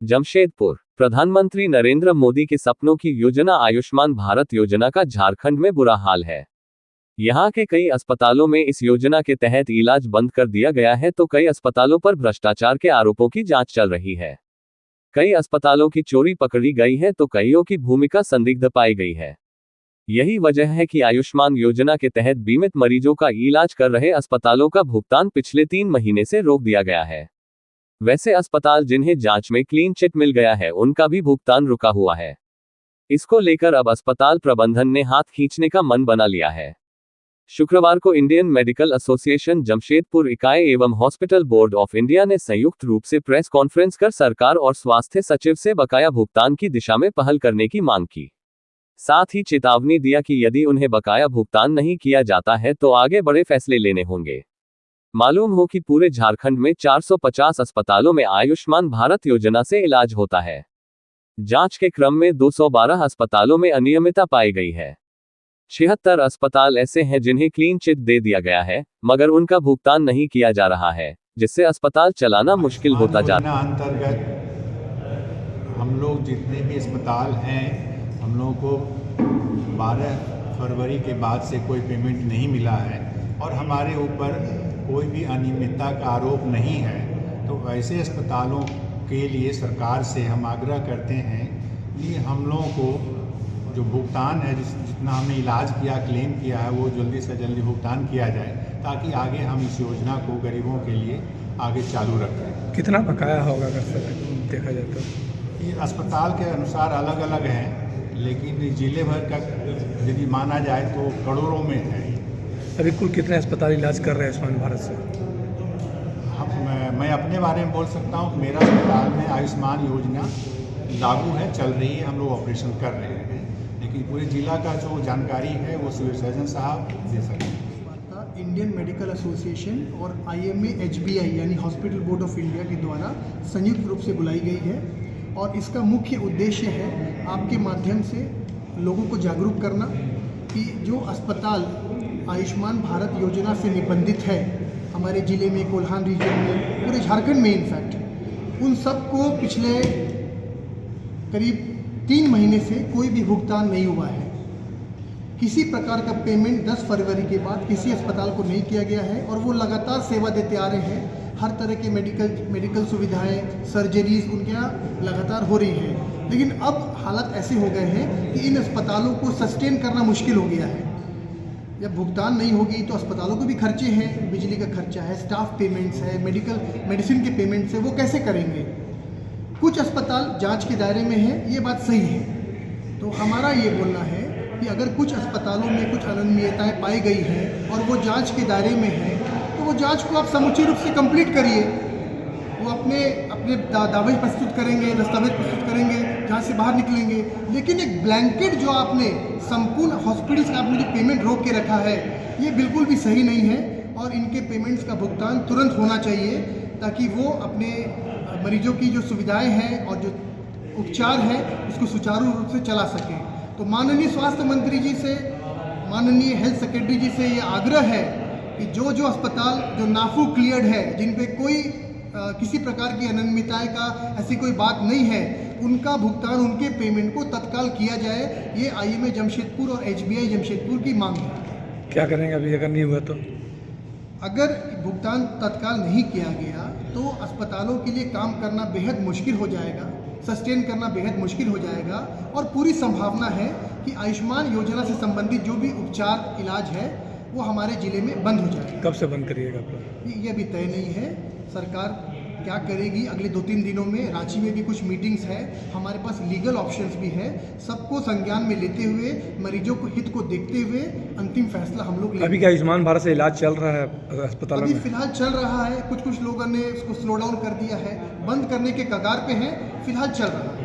जमशेदपुर। प्रधानमंत्री नरेंद्र मोदी के सपनों की योजना आयुष्मान भारत योजना का झारखंड में बुरा हाल है। यहां के कई अस्पतालों में इस योजना के तहत इलाज बंद कर दिया गया है तो कई अस्पतालों पर भ्रष्टाचार के आरोपों की जांच चल रही है। कई अस्पतालों की चोरी पकड़ी गई है तो कईयों की भूमिका संदिग्ध पाई गई है। यही वजह है कि आयुष्मान योजना के तहत बीमित मरीजों का इलाज कर रहे अस्पतालों का भुगतान पिछले 3 महीने से रोक दिया गया है। वैसे अस्पताल जिन्हें जांच में क्लीन चिट मिल गया है उनका भी भुगतान रुका हुआ है। इसको लेकर अब अस्पताल प्रबंधन ने हाथ खींचने का मन बना लिया है। शुक्रवार को इंडियन मेडिकल एसोसिएशन जमशेदपुर इकाई एवं हॉस्पिटल बोर्ड ऑफ इंडिया ने संयुक्त रूप से प्रेस कॉन्फ्रेंस कर सरकार और स्वास्थ्य सचिव से बकाया भुगतान की दिशा में पहल करने की मांग की। साथ ही चेतावनी दिया कि यदि उन्हें बकाया भुगतान नहीं किया जाता है तो आगे बड़े फैसले लेने होंगे। मालूम हो कि पूरे झारखंड में 450 अस्पतालों में आयुष्मान भारत योजना से इलाज होता है। जांच के क्रम में 212 अस्पतालों में अनियमितता पाई गई है। 76 अस्पताल ऐसे हैं जिन्हें क्लीन चिट दे दिया गया है मगर उनका भुगतान नहीं किया जा रहा है, जिससे अस्पताल चलाना मुश्किल होता जा रहा है। अंतर्गत हम लोग जितने भी अस्पताल हैं, हम लोगों को 12 फरवरी के बाद से कोई पेमेंट नहीं मिला है और हमारे ऊपर कोई भी अनियमितता का आरोप नहीं है। तो ऐसे अस्पतालों के लिए सरकार से हम आग्रह करते हैं कि हम लोगों को जो भुगतान है, जितना हमने इलाज किया, क्लेम किया है, वो जल्दी से जल्दी भुगतान किया जाए ताकि आगे हम इस योजना को गरीबों के लिए आगे चालू रखें। कितना बकाया होगा अगर देखा जाए तो? ये अस्पताल के अनुसार अलग अलग हैं, लेकिन जिले भर का यदि माना जाए तो करोड़ों में है। अभी कुल कितने अस्पताल इलाज कर रहे हैं आयुष्मान भारत से? मैं अपने बारे में बोल सकता हूँ कि मेरा अस्पताल में आयुष्मान योजना लागू है, चल रही है, हम लोग ऑपरेशन कर रहे हैं, लेकिन पूरे जिला का जो जानकारी है वो सिविल सर्जन साहब दे सकते हैं। इंडियन मेडिकल एसोसिएशन और IMA HBI यानी हॉस्पिटल बोर्ड ऑफ इंडिया के द्वारा संयुक्त रूप से बुलाई गई है और इसका मुख्य उद्देश्य है आपके माध्यम से लोगों को जागरूक करना कि जो अस्पताल आयुष्मान भारत योजना से निबंधित है हमारे ज़िले में, कोल्हान रीजन में, पूरे झारखंड में इनफैक्ट, उन सबको पिछले करीब 3 महीने से कोई भी भुगतान नहीं हुआ है। किसी प्रकार का पेमेंट 10 फरवरी के बाद किसी अस्पताल को नहीं किया गया है और वो लगातार सेवा देते आ रहे हैं। हर तरह के मेडिकल सुविधाएं, सर्जरीज उनके यहाँ लगातार हो रही है, लेकिन अब हालात ऐसे हो गए हैं कि इन अस्पतालों को सस्टेन करना मुश्किल हो गया है। जब भुगतान नहीं होगी तो अस्पतालों को भी खर्चे हैं, बिजली का खर्चा है, स्टाफ पेमेंट्स है, मेडिसिन के पेमेंट्स है, वो कैसे करेंगे? कुछ अस्पताल जांच के दायरे में है, ये बात सही है। तो हमारा ये बोलना है कि अगर कुछ अस्पतालों में कुछ अनियमितताएं पाई गई हैं और वो जांच के दायरे में है तो वो जांच को आप समुचित रूप से कंप्लीट करिए। वो अपने दावे प्रस्तुत करेंगे, दस्तावेज प्रस्तुत करेंगे, जहाँ से बाहर निकलेंगे। लेकिन एक ब्लैंकेट जो आपने संपूर्ण हॉस्पिटल्स का आपने जो पेमेंट रोक के रखा है, ये बिल्कुल भी सही नहीं है और इनके पेमेंट्स का भुगतान तुरंत होना चाहिए ताकि वो अपने मरीजों की जो सुविधाएं हैं और जो उपचार है उसको सुचारू रूप से चला सकें। तो माननीय स्वास्थ्य मंत्री जी से, माननीय हेल्थ सेक्रेटरी जी से ये आग्रह है कि जो अस्पताल जो नाफू क्लियर्ड है, जिन पे कोई किसी प्रकार की अनियमितताएं का ऐसी कोई बात नहीं है, उनका भुगतान, उनके पेमेंट को तत्काल किया जाए। ये IMA जमशेदपुर और HBI जमशेदपुर की मांग है। क्या करेंगे अभी अगर नहीं हुआ तो? अगर भुगतान तत्काल नहीं किया गया तो अस्पतालों के लिए काम करना बेहद मुश्किल हो जाएगा, सस्टेन करना बेहद मुश्किल हो जाएगा और पूरी संभावना है कि आयुष्मान योजना से संबंधित जो भी उपचार इलाज है वो हमारे ज़िले में बंद हो जाएगा। कब से बंद करिएगा आप लोग? ये अभी तय नहीं है, सरकार क्या करेगी। अगले 2-3 दिनों में रांची में भी कुछ मीटिंग्स है, हमारे पास लीगल ऑप्शंस भी है। सबको संज्ञान में लेते हुए, मरीजों को हित को देखते हुए अंतिम फैसला हम लोग लेंगे। अभी क्या आयुष्मान भारत से इलाज चल रहा है अस्पतालों में? अभी फिलहाल चल रहा है, कुछ लोगों ने इसको स्लो डाउन कर दिया है, बंद करने के कगार पे हैं, फिलहाल चल रहा है।